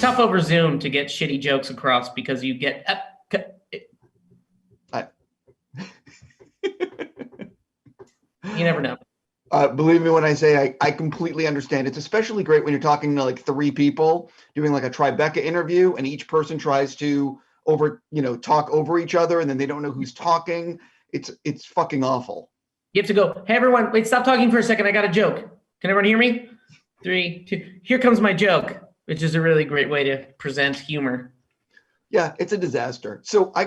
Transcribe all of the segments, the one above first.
tough over Zoom to get shitty jokes across because you get. You never know. Believe me when I say I completely understand. It's especially great when you're talking to like three people doing like a Tribeca interview, and each person tries to talk over each other, and then they don't know who's talking. It's fucking awful. You have to go, hey everyone, wait, stop talking for a second. I got a joke. Can everyone hear me? 3, 2, here comes my joke, which is a really great way to present humor. Yeah, it's a disaster. So I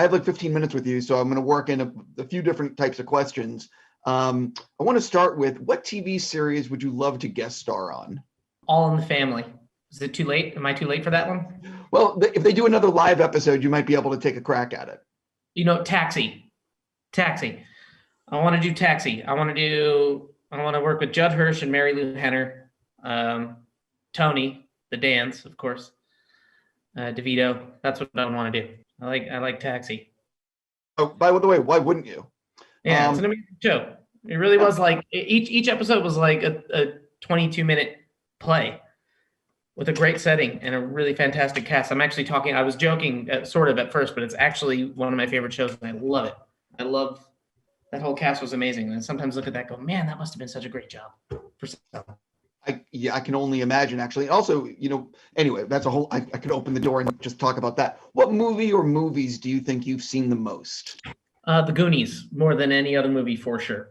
have like 15 minutes with you, so I'm going to work in a few different types of questions. I want to start with, what TV series would you love to guest star on? All in the Family. Is it too late? Am I too late for that one? Well, if they do another live episode, you might be able to take a crack at it. Taxi. I want to do Taxi. I want to work with Judd Hirsch and Mary Lou Henner, Tony, the Dans, of course, DeVito. That's what I want to do. I like Taxi. Oh, by the way, why wouldn't you? Yeah, it's an amazing show. It really was like each episode was like a 22-minute play with a great setting and a really fantastic cast. I was joking sort of at first, but it's actually one of my favorite shows, and I love it. I love that whole cast was amazing. And I sometimes look at that and go, man, that must have been such a great job for someone. I can only imagine, actually. Also, anyway, that's I could open the door and just talk about that. What movie or movies do you think you've seen the most? The Goonies, more than any other movie, for sure.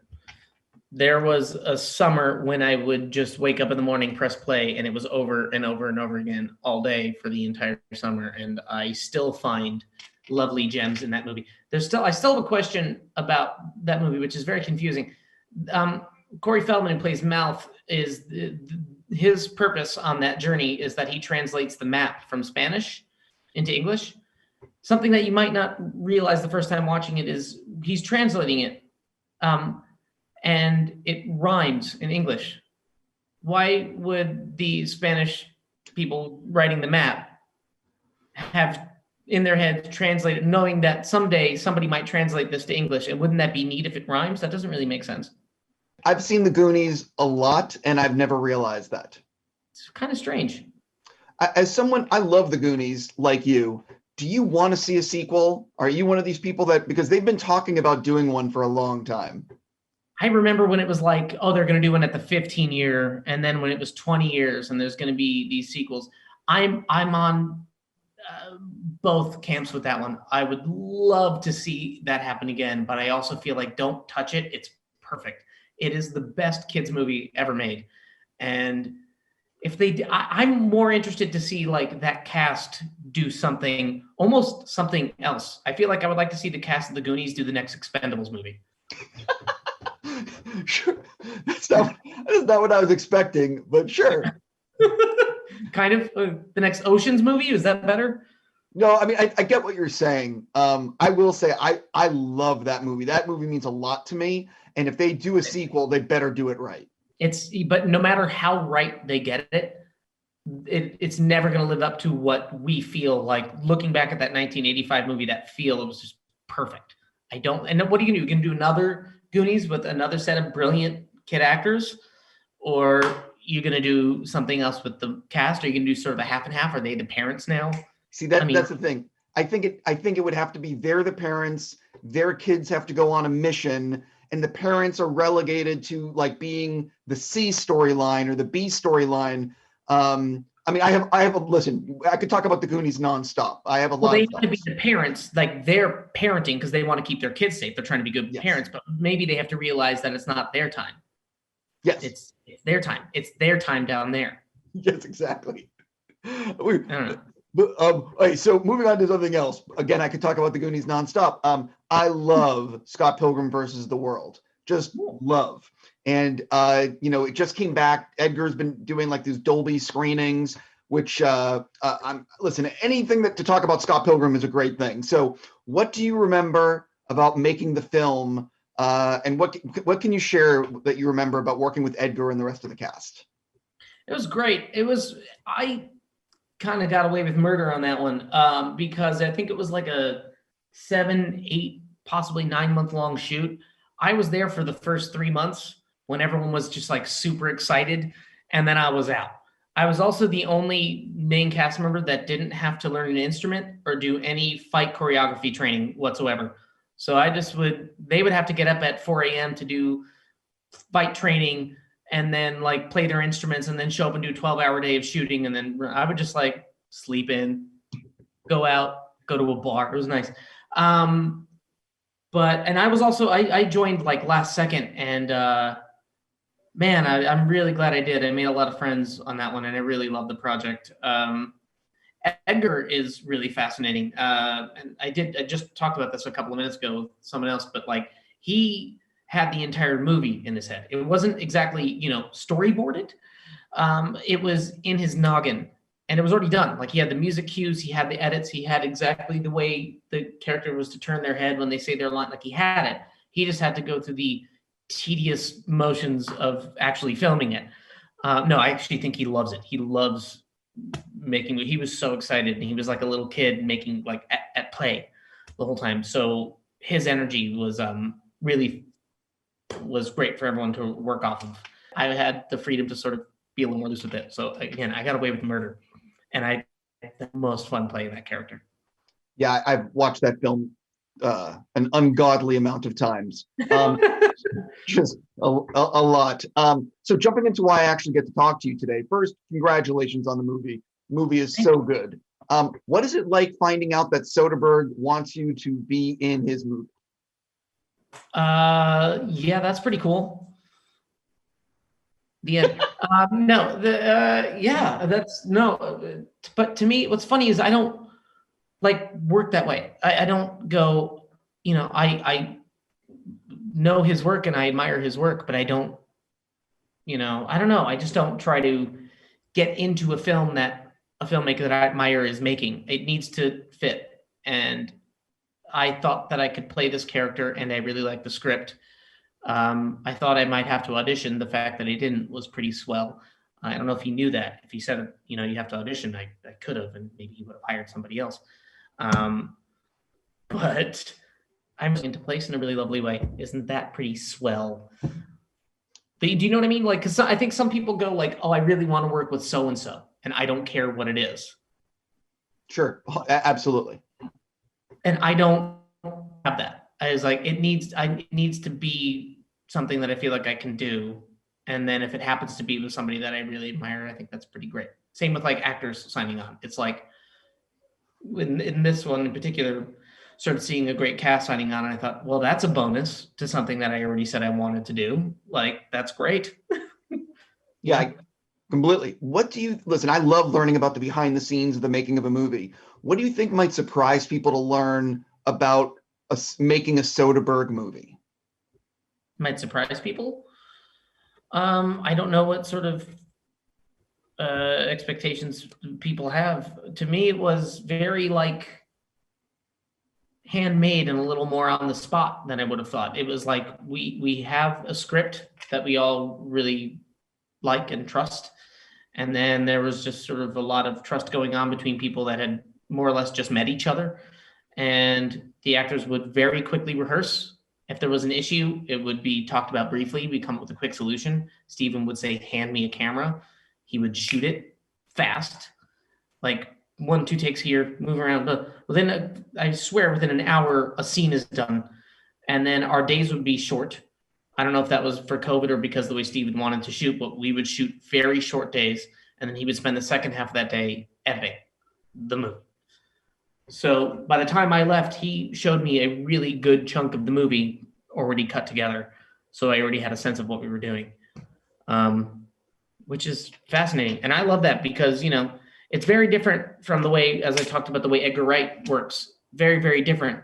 There was a summer when I would just wake up in the morning, press play, and it was over and over and over again all day for the entire summer. And I still find lovely gems in that movie. I still have a question about that movie, which is very confusing. Corey Feldman, who plays Mouth, his purpose on that journey is that he translates the map from Spanish into English. Something that you might not realize the first time watching it is he's translating it, and it rhymes in English. Why would the Spanish people writing the map have in their head translated, knowing that someday somebody might translate this to English? And wouldn't that be neat if it rhymes? That doesn't really make sense. I've seen the Goonies a lot, and I've never realized that. It's kind of strange. As someone, I love the Goonies like you. Do you want to see a sequel? Are you one of these people because they've been talking about doing one for a long time? I remember when it was like, they're going to do one at the 15-year, and then when it was 20 years, and there's going to be these sequels. I'm on both camps with that one. I would love to see that happen again, but I also feel like don't touch it. It's perfect. It is the best kids movie ever made, and if they, I'm more interested to see like that cast do almost something else. I feel like I would like to see the cast of the Goonies do the next Expendables movie. Sure. That's not what I was expecting, but sure. Kind of the next Ocean's movie. Is that better? No, I mean, I get what you're saying. I will say I love that movie. That movie means a lot to me. And if they do a sequel, they better do it right. But no matter how right they get it's never going to live up to what we feel like. Looking back at that 1985 movie, it was just perfect. And then what are you going to do? You can do another Goonies with another set of brilliant kid actors, or you're going to do something else with the cast? Are you going to do sort of a half and half? Are they the parents now? See, that's the thing. I think it would have to be they're the parents, their kids have to go on a mission, and the parents are relegated to like being the C storyline or the B storyline. I mean, listen, I could talk about the Goonies nonstop. I have a lot of thoughts. They need to be the parents, like they're parenting because they want to keep their kids safe. They're trying to be good parents, but maybe they have to realize that it's not their time. Yes. It's their time. It's their time down there. Yes, exactly. I don't know. But right, so moving on to something else. Again, I could talk about the Goonies nonstop. I love Scott Pilgrim versus the World. Just love. And it just came back. Edgar's been doing like these Dolby screenings, which listen, anything to talk about Scott Pilgrim is a great thing. So what do you remember about making the film? And what can you share that you remember about working with Edgar and the rest of the cast? It was great. I kind of got away with murder on that one because I think it was like a 7, 8, possibly 9-month long shoot. I was there for the first 3 months when everyone was just like super excited, and then I was out. I was also the only main cast member that didn't have to learn an instrument or do any fight choreography training whatsoever. So they would have to get up at 4 a.m. to do fight training and then like play their instruments and then show up and do a 12-hour day of shooting. And then I would just like sleep in, go out, go to a bar. It was nice. And I joined like last second, and man, I'm really glad I did. I made a lot of friends on that one, and I really love the project. Edgar is really fascinating. And I just talked about this a couple of minutes ago with someone else, but like he had the entire movie in his head. It wasn't exactly, storyboarded. It was in his noggin, and it was already done. Like he had the music cues, he had the edits, he had exactly the way the character was to turn their head when they say their line. Like he had it. He just had to go through the tedious motions of actually filming it. No, I actually think he loves it. He loves making. He was so excited, and he was like a little kid making like at play the whole time. So his energy was really was great for everyone to work off of. I had the freedom to sort of be a little more loose with it. So again, I got away with murder, and I had the most fun playing that character. Yeah, I've watched that film an ungodly amount of times. Just a lot. So jumping into why I actually get to talk to you today. First, congratulations on the movie. The movie is so good. What is it like finding out that Soderbergh wants you to be in his movie? Yeah, that's pretty cool. The end. No, yeah, that's no. But to me, what's funny is I don't like work that way. I don't go, I know his work and I admire his work, but I don't, I don't know. I just don't try to get into a film that a filmmaker that I admire is making. It needs to fit. And I thought that I could play this character, and I really liked the script. I thought I might have to audition. The fact that I didn't was pretty swell. I don't know if he knew that. If he said, you have to audition, I could have, and maybe he would have hired somebody else. But I'm into place in a really lovely way. Isn't that pretty swell? But do you know what I mean? Like, because I think some people go like, oh, I really want to work with so-and-so, and I don't care what it is. Sure, absolutely. And I don't have that. I was like, it needs to be something that I feel like I can do. And then if it happens to be with somebody that I really admire, I think that's pretty great. Same with like actors signing on. It's like in this one in particular, started seeing a great cast signing on, and I thought, well, that's a bonus to something that I already said I wanted to do. Like, that's great. Yeah, completely. Listen, I love learning about the behind the scenes of the making of a movie. What do you think might surprise people to learn about making a Soderbergh movie? Might surprise people. I don't know what sort of expectations people have. To me, it was very like handmade and a little more on the spot than I would have thought. It was like we have a script that we all really like and trust, and then there was just sort of a lot of trust going on between people that had more or less just met each other, and the actors would very quickly rehearse. If there was an issue, it would be talked about briefly. We'd come up with a quick solution. Steven would say, hand me a camera. He would shoot it fast, like 1-2 takes here, move around. But I swear, within an hour, a scene is done. And then our days would be short. I don't know if that was for COVID or because of the way Steven wanted to shoot, but we would shoot very short days. And then he would spend the second half of that day editing the movie. So by the time I left, he showed me a really good chunk of the movie already cut together. So I already had a sense of what we were doing, which is fascinating. And I love that because, it's very different from the way, as I talked about, the way Edgar Wright works. Very, very different.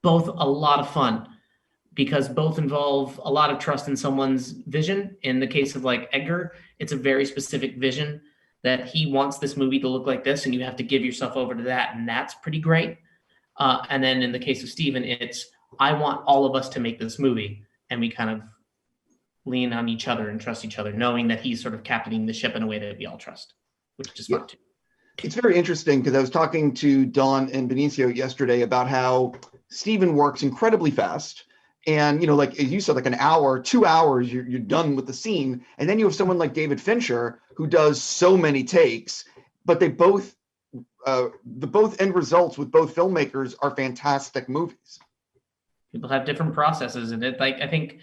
Both a lot of fun because both involve a lot of trust in someone's vision. In the case of like Edgar, it's a very specific vision that he wants this movie to look like this, and you have to give yourself over to that, and that's pretty great. And then in the case of Steven, it's, I want all of us to make this movie, and we kind of lean on each other and trust each other, knowing that he's sort of captaining the ship in a way that we all trust, which is fun too. It's very interesting because I was talking to Dawn and Benicio yesterday about how Steven works incredibly fast, And, you know, like as you said, like an hour, 2 hours, you're done with the scene. And then you have someone like David Fincher who does so many takes, but the both end results with both filmmakers are fantastic movies. People have different processes, and it, like, I think,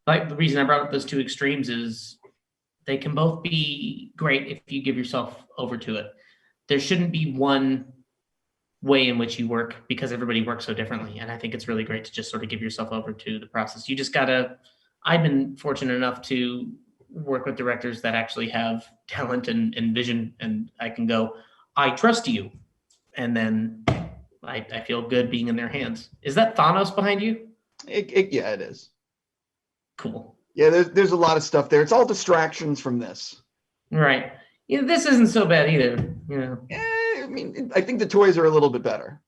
like, the reason I brought up those two extremes is they can both be great if you give yourself over to it. There shouldn't be one way in which you work because everybody works so differently. And I think it's really great to just sort of give yourself over to the process. You just gotta, I've been fortunate enough to work with directors that actually have talent and vision, and I can go, I trust you. And then I feel good being in their hands. Is that Thanos behind you? Yeah, it is. Cool. Yeah, there's a lot of stuff there. It's all distractions from this. Right. Yeah, this isn't so bad either. You know. I mean, I think the toys are a little bit better.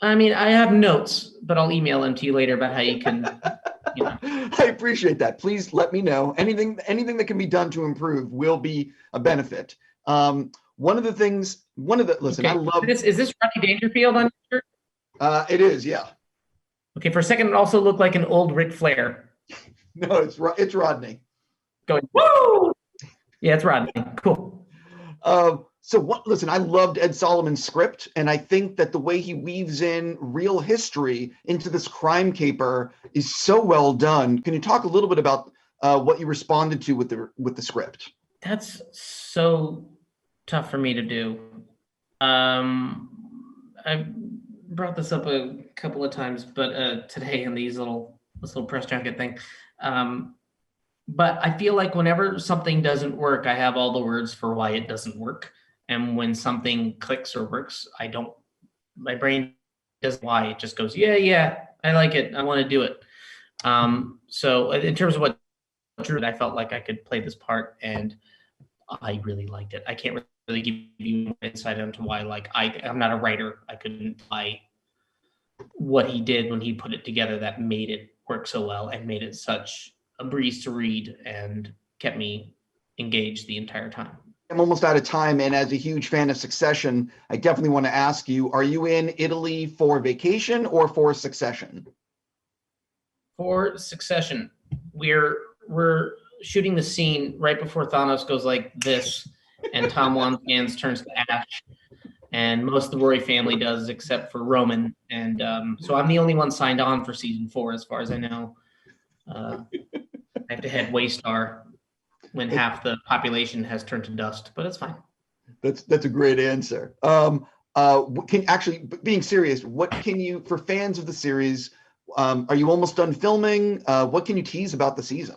I mean, I have notes, but I'll email them to you later about how you can. You know. I appreciate that. Please let me know. Anything that can be done to improve will be a benefit. Listen, Okay. I love this. Is this Rodney Dangerfield on your shirt? It is, yeah. Okay, for a second, it also looked like an old Ric Flair. No, it's Rodney. Going, woo! Yeah, it's Rodney. Cool. Listen, I loved Ed Solomon's script, and I think that the way he weaves in real history into this crime caper is so well done. Can you talk a little bit about what you responded to with the script? That's so tough for me to do. I brought this up a couple of times, but today in this little press junket thing. But I feel like whenever something doesn't work, I have all the words for why it doesn't work. And when something clicks or works, my brain doesn't why. It just goes, yeah, I like it. I want to do it. So in terms of what drew, I felt like I could play this part, and I really liked it. I can't really give you insight into why. Like, I'm not a writer. I couldn't buy what he did when he put it together that made it work so well and made it such a breeze to read and kept me engaged the entire time. I'm almost out of time, and as a huge fan of Succession, I definitely want to ask you, are you in Italy for vacation or for Succession? For Succession, we're shooting the scene right before Thanos goes like this, and Tom Wanskans turns to ash, and most of the Roy family does except for Roman, and so I'm the only one signed on for season 4 as far as I know. I have to head Waystar when half the population has turned to dust, but it's fine. That's a great answer. Being serious, what can you, for fans of the series, are you almost done filming? What can you tease about the season?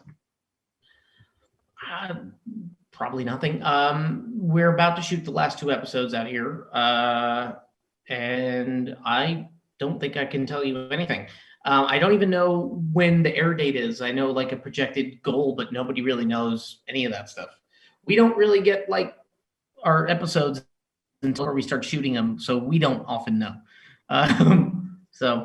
Probably nothing. We're about to shoot the last 2 episodes out here, and I don't think I can tell you anything. I don't even know when the air date is. I know like a projected goal, but nobody really knows any of that stuff. We don't really get like our episodes until we start shooting them, so we don't often know. So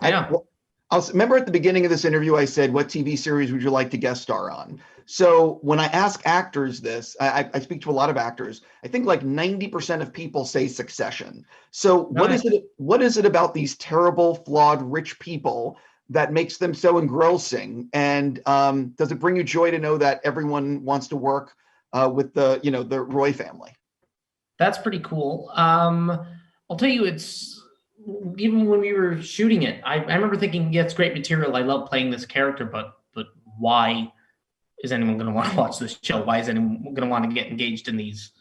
I know. I remember at the beginning of this interview, I said, what TV series would you like to guest star on? So when I ask actors this, I speak to a lot of actors. I think like 90% of people say Succession. So Nice. what is it about these terrible, flawed, rich people that makes them so engrossing? And does it bring you joy to know that everyone wants to work with the Roy family? That's pretty cool. I'll tell you, it's even when we were shooting it, I remember thinking, yeah, it's great material. I love playing this character, but why is anyone going to want to watch this show? Why is anyone going to want to get engaged in these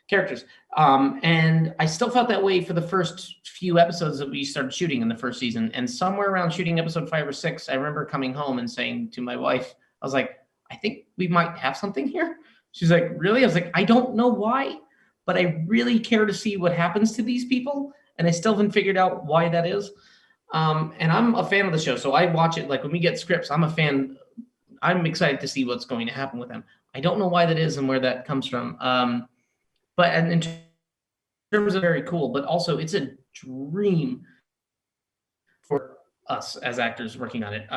characters? And I still felt that way for the first few episodes that we started shooting in the first season. And somewhere around shooting episode 5 or 6, I remember coming home and saying to my wife, I was like, I think we might have something here. She's like, really? I was like, I don't know why, but I really care to see what happens to these people. And I still haven't figured out why that is. And I'm a fan of the show. So I watch it. Like when we get scripts, I'm a fan. I'm excited to see what's going to happen with them. I don't know why that is and where that comes from. But in terms of very cool, but also it's a dream for us as actors working on it.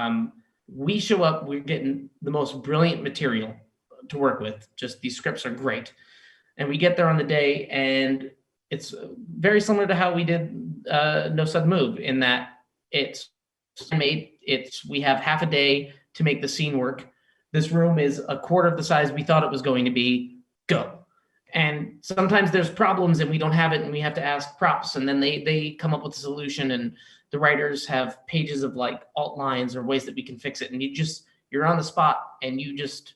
We show up, we're getting the most brilliant material to work with. Just these scripts are great. And we get there on the day, and it's very similar to how we did No Sudden Move, in that it's made. We have half a day to make the scene work. This room is a quarter of the size we thought it was going to be. Go. And sometimes there's problems and we don't have it and we have to ask props, and then they come up with a solution, and the writers have pages of like alt lines or ways that we can fix it, and you're on the spot and you just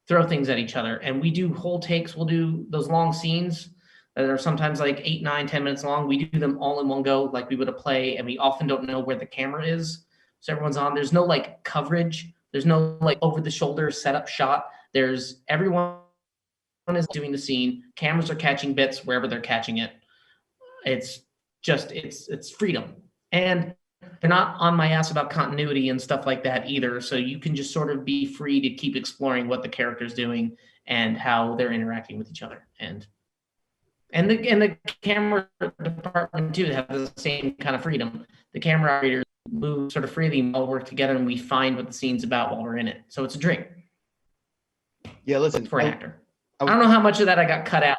throw things at each other. And we do whole takes. We'll do those long scenes that are sometimes like 8, 9, 10 minutes long. We do them all in one go, like we would a play, and we often don't know where the camera is. So everyone's on. There's no like coverage. There's no like over the shoulder setup shot. There's everyone is doing the scene. Cameras are catching bits wherever they're catching it. It's just, it's freedom. And they're not on my ass about continuity and stuff like that either. So you can just sort of be free to keep exploring what the character's doing and how they're interacting with each other. And the camera department too have the same kind of freedom. The camera operators move sort of freely and all work together, and we find what the scene's about while we're in it. So it's a drink. Yeah, listen. For an actor. I don't know how much of that I got cut out.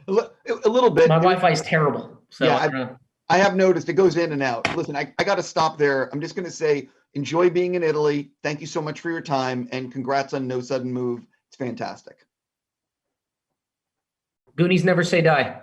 A little bit. My Wi-Fi is terrible. So yeah, I have noticed it goes in and out. Listen, I got to stop there. I'm just going to say, enjoy being in Italy. Thank you so much for your time, and congrats on No Sudden Move. It's fantastic. Goonies never say die.